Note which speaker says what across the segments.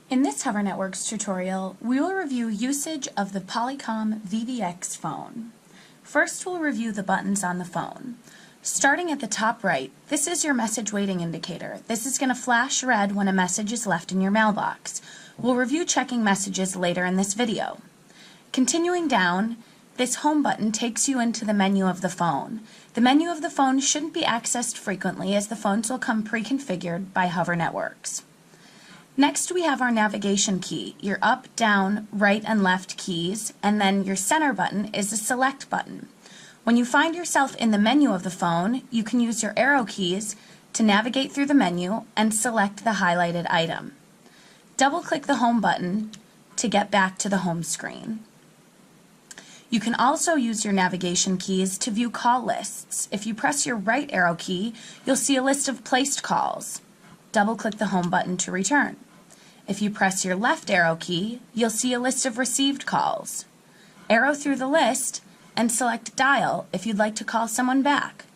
Speaker 1: In this Hover Networks tutorial, we will review usage of the Polycom VVX phone. First, we'll review the buttons on the phone. Starting at the top right, this is your message waiting indicator. This is going to flash red when a message is left in your mailbox. We'll review checking messages later in this video. Continuing down, this home button takes you into the menu of the phone. The menu of the phone shouldn't be accessed frequently as the phones will come pre-configured by Hover Networks. Next, we have our navigation key, your up, down, right, and left keys, and then your center button is the select button. When you find yourself in the menu of the phone, you can use your arrow keys to navigate through the menu and select the highlighted item. Double-click the home button to get back to the home screen. You can also use your navigation keys to view call lists. If you press your right arrow key, you'll see a list of placed calls. Double-click the home button to return. If you press your left arrow key, you'll see a list of received calls. Arrow through the list and select Dial if you'd like to call someone back.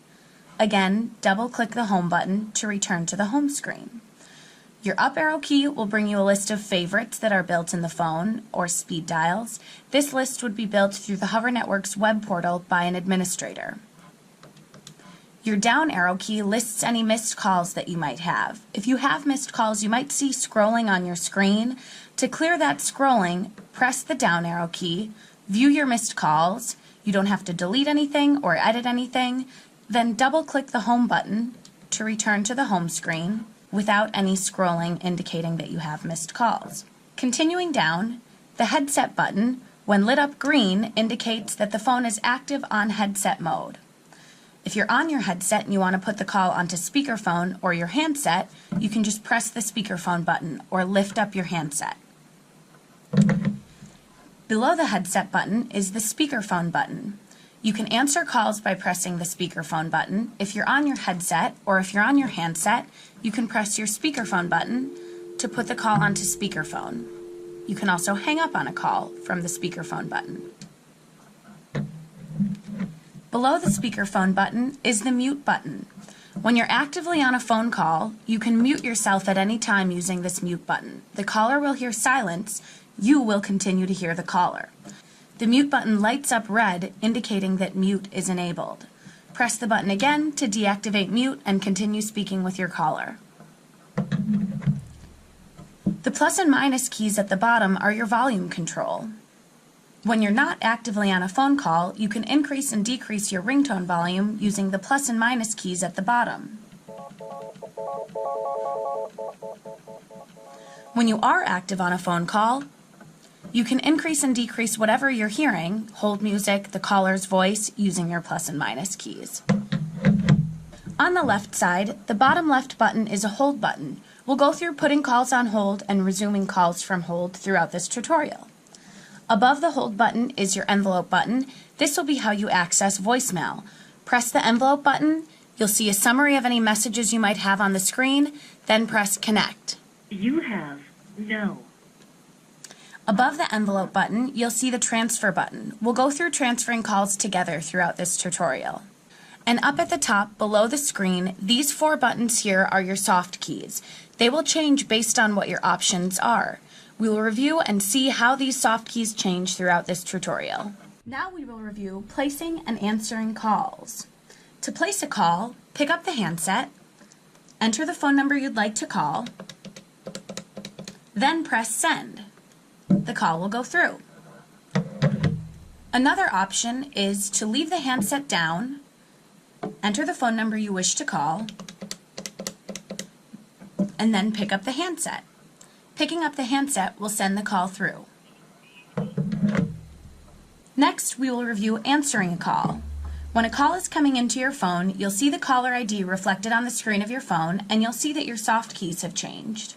Speaker 1: Again, double-click the home button to return to the home screen. Your up arrow key will bring you a list of favorites that are built in the phone, or speed dials. This list would be built through the Hover Networks web portal by an administrator. Your down arrow key lists any missed calls that you might have. If you have missed calls, you might see scrolling on your screen. To clear that scrolling, press the down arrow key, view your missed calls. You don't have to delete anything or edit anything. Then double-click the home button to return to the home screen without any scrolling indicating that you have missed calls. Continuing down, the headset button, when lit up green, indicates that the phone is active on headset mode. If you're on your headset and you want to put the call onto speakerphone or your handset, you can just press the speakerphone button or lift up your handset. Below the headset button is the speakerphone button. You can answer calls by pressing the speakerphone button. If you're on your headset or if you're on your handset, you can press your speakerphone button to put the call onto speakerphone. You can also hang up on a call from the speakerphone button. Below the speakerphone button is the mute button. When you're actively on a phone call, you can mute yourself at any time using this mute button. The caller will hear silence. You will continue to hear the caller. The mute button lights up red, indicating that mute is enabled. Press the button again to deactivate mute and continue speaking with your caller. The plus and minus keys at the bottom are your volume control. When you're not actively on a phone call, you can increase and decrease your ringtone volume using the plus and minus keys at the bottom. When you are active on a phone call, you can increase and decrease whatever you're hearing, hold music, the caller's voice, using your plus and minus keys. On the left side, the bottom left button is a hold button. We'll go through putting calls on hold and resuming calls from hold throughout this tutorial. Above the hold button is your envelope button. This will be how you access voicemail. Press the envelope button. You'll see a summary of any messages you might have on the screen, then press connect.
Speaker 2: You have no.
Speaker 1: Above the envelope button, you'll see the transfer button. We'll go through transferring calls together throughout this tutorial. And up at the top, below the screen, these four buttons here are your soft keys. They will change based on what your options are. We will review and see how these soft keys change throughout this tutorial. Now we will review placing and answering calls. To place a call, pick up the handset, enter the phone number you'd like to call, then press send. The call will go through. Another option is to leave the handset down, enter the phone number you wish to call, and then pick up the handset. Picking up the handset will send the call through. Next, we will review answering a call. When a call is coming into your phone, you'll see the caller ID reflected on the screen of your phone, and you'll see that your soft keys have changed.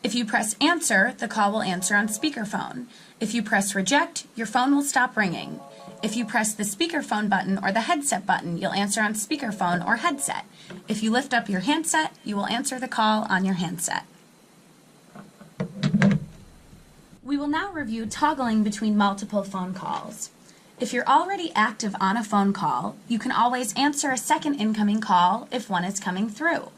Speaker 1: If you press answer, the call will answer on speakerphone. If you press reject, your phone will stop ringing. If you press the speakerphone button or the headset button, you'll answer on speakerphone or headset. If you lift up your handset, you will answer the call on your handset. We will now review toggling between multiple phone calls. If you're already active on a phone call, you can always answer a second incoming call if one is coming through.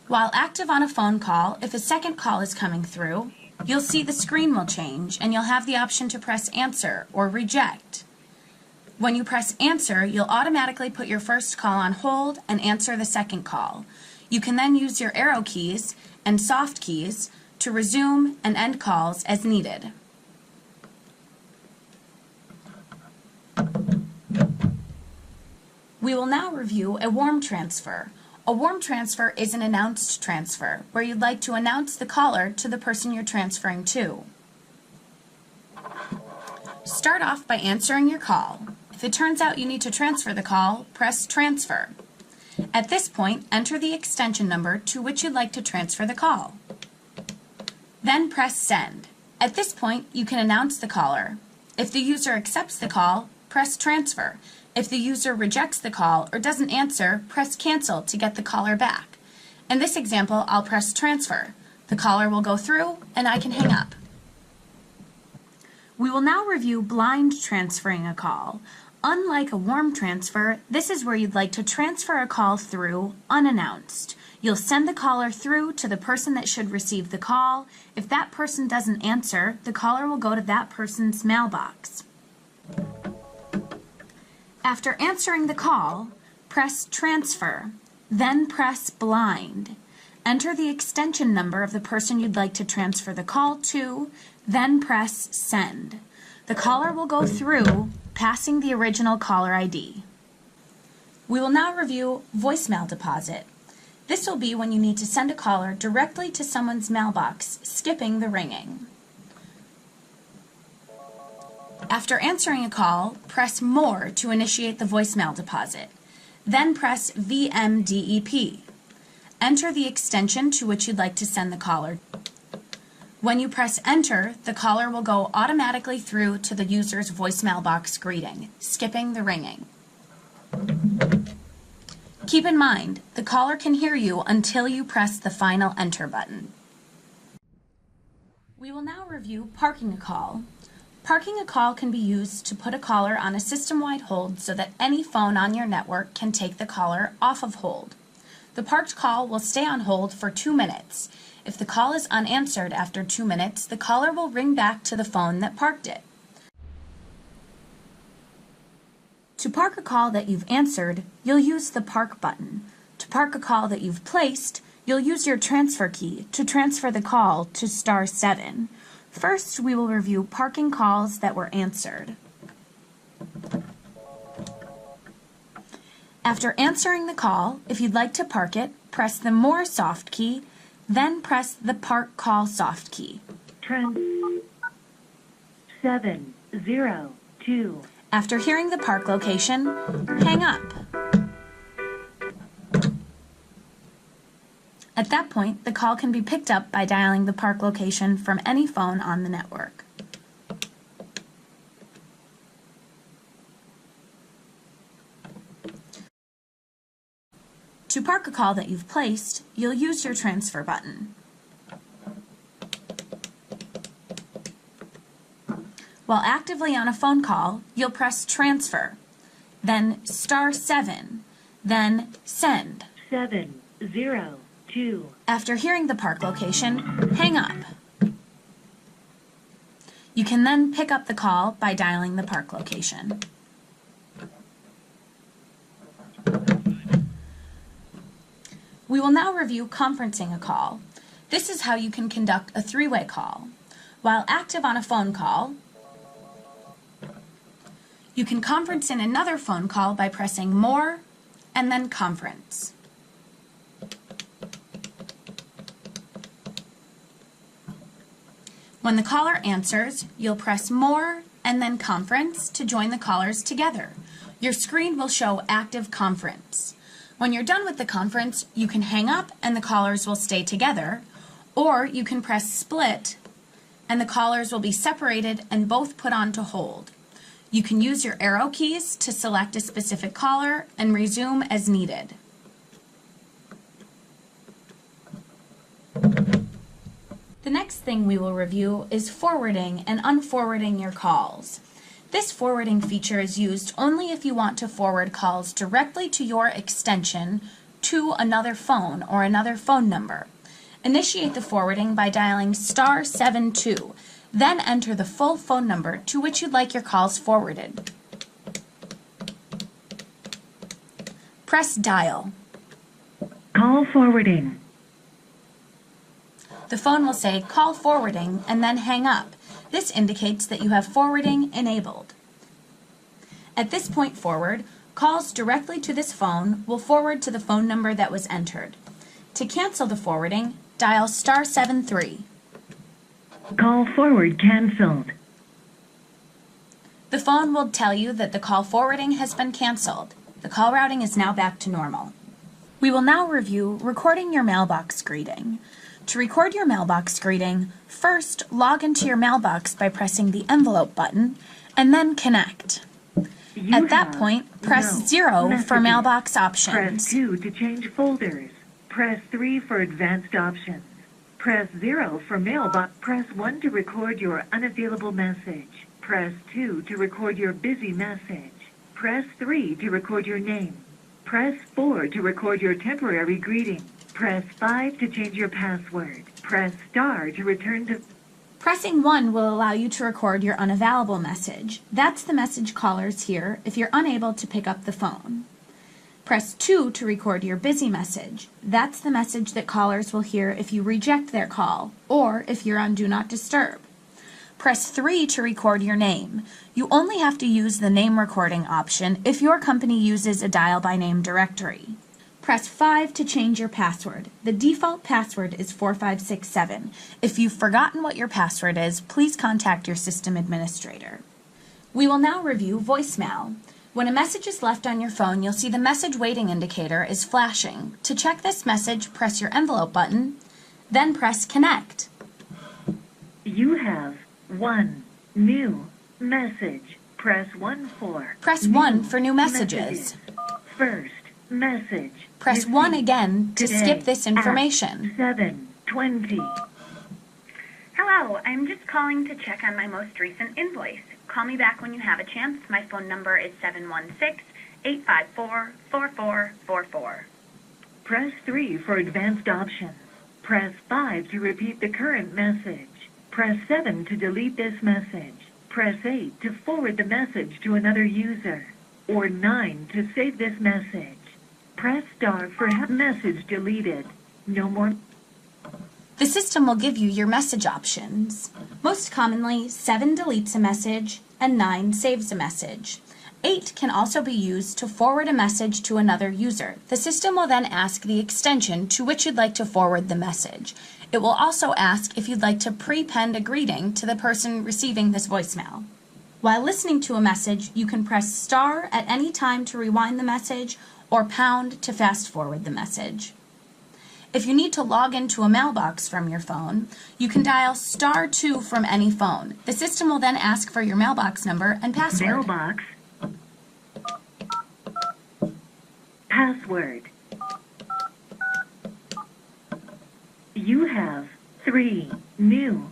Speaker 1: While active on a phone call, if a second call is coming through, you'll see the screen will change and you'll have the option to press answer or reject. When you press answer, you'll automatically put your first call on hold and answer the second call. You can then use your arrow keys and soft keys to resume and end calls as needed. We will now review a warm transfer. A warm transfer is an announced transfer, where you'd like to announce the caller to the person you're transferring to. Start off by answering your call. If it turns out you need to transfer the call, press transfer. At this point, enter the extension number to which you'd like to transfer the call. Then press send. At this point, you can announce the caller. If the user accepts the call, press transfer. If the user rejects the call or doesn't answer, press cancel to get the caller back. In this example, I'll press transfer. The caller will go through and I can hang up. We will now review blind transferring a call. Unlike a warm transfer, this is where you'd like to transfer a call through unannounced. You'll send the caller through to the person that should receive the call. If that person doesn't answer, the caller will go to that person's mailbox. After answering the call, press transfer, then press blind. Enter the extension number of the person you'd like to transfer the call to, then press send. The caller will go through, passing the original caller ID. We will now review voicemail deposit. This will be when you need to send a caller directly to someone's mailbox, skipping the ringing. After answering a call, press More to initiate the voicemail deposit. Then press VMDEP. Enter the extension to which you'd like to send the caller. When you press Enter, the caller will go automatically through to the user's voicemail box greeting, skipping the ringing. Keep in mind, the caller can hear you until you press the final Enter button. We will now review parking a call. Parking a call can be used to put a caller on a system-wide hold so that any phone on your network can take the caller off of hold. The parked call will stay on hold for 2 minutes. If the call is unanswered after 2 minutes, the caller will ring back to the phone that parked it. To park a call that you've answered, you'll use the Park button. To park a call that you've placed, you'll use your transfer key to transfer the call to *7. First, we will review parking calls that were answered. After answering the call, if you'd like to park it, press the More soft key, then press the Park Call soft key.
Speaker 2: 702.
Speaker 1: After hearing the park location, hang up. At that point, the call can be picked up by dialing the park location from any phone on the network. To park a call that you've placed, you'll use your transfer button. While actively on a phone call, you'll press transfer, then *7, then send.
Speaker 2: 702.
Speaker 1: After hearing the park location, hang up. You can then pick up the call by dialing the park location. We will now review conferencing a call. This is how you can conduct a three-way call. While active on a phone call, you can conference in another phone call by pressing More and then Conference. When the caller answers, you'll press More and then Conference to join the callers together. Your screen will show Active Conference. When you're done with the conference, you can hang up and the callers will stay together, or you can press Split and the callers will be separated and both put on to hold. You can use your arrow keys to select a specific caller and resume as needed. The next thing we will review is forwarding and unforwarding your calls. This forwarding feature is used only if you want to forward calls directly to your extension to another phone or another phone number. Initiate the forwarding by dialing *72, then enter the full phone number to which you'd like your calls forwarded. Press dial.
Speaker 2: Call forwarding.
Speaker 1: The phone will say call forwarding and then hang up. This indicates that you have forwarding enabled. At this point forward, calls directly to this phone will forward to the phone number that was entered. To cancel the forwarding, dial *73.
Speaker 2: Call forward canceled.
Speaker 1: The phone will tell you that the call forwarding has been canceled. The call routing is now back to normal. We will now review recording your mailbox greeting. To record your mailbox greeting, first log into your mailbox by pressing the envelope button and then connect. At that point, press 0 for mailbox options.
Speaker 2: Press 2 to change folders. Press 3 for advanced options. Press 0 for mailbox. Press 1 to record your unavailable message. Press 2 to record your busy message. Press 3 to record your name. Press 4 to record your temporary greeting. Press 5 to change your password. Press * to return to...
Speaker 1: Pressing 1 will allow you to record your unavailable message. That's the message callers hear if you're unable to pick up the phone. Press 2 to record your busy message. That's the message that callers will hear if you reject their call or if you're on Do Not Disturb. Press 3 to record your name. You only have to use the name recording option if your company uses a dial-by-name directory. Press 5 to change your password. The default password is 4567. If you've forgotten what your password is, please contact your system administrator. We will now review voicemail. When a message is left on your phone, you'll see the message waiting indicator is flashing. To check this message, press your envelope button, then press connect.
Speaker 2: You have 1 new message. Press 1 for...
Speaker 1: Press 1 for new messages.
Speaker 2: First message.
Speaker 1: Press 1 again to skip this information.
Speaker 2: 7:20.
Speaker 3: Hello, I'm just calling to check on my most recent invoice. Call me back when you have a chance. My phone number is 716-854-4444.
Speaker 2: Press 3 for advanced options. Press 5 to repeat the current message. Press 7 to delete this message. Press 8 to forward the message to another user. Or 9 to save this message. Press * for have message deleted. No more.
Speaker 1: The system will give you your message options. Most commonly, 7 deletes a message and 9 saves a message. 8 can also be used to forward a message to another user. The system will then ask the extension to which you'd like to forward the message. It will also ask if you'd like to prepend a greeting to the person receiving this voicemail. While listening to a message, you can press * at any time to rewind the message or # to fast forward the message. If you need to log into a mailbox from your phone, you can dial *2 from any phone. The system will then ask for your mailbox number and password.
Speaker 2: Mailbox. Password. You have 3 new.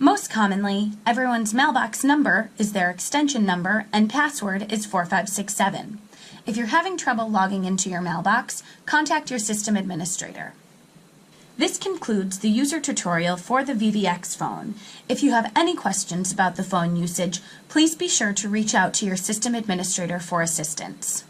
Speaker 1: Most commonly, everyone's mailbox number is their extension number and password is 4567. If you're having trouble logging into your mailbox, contact your system administrator. This concludes the user tutorial for the VVX phone. If you have any questions about the phone usage, please be sure to reach out to your system administrator for assistance.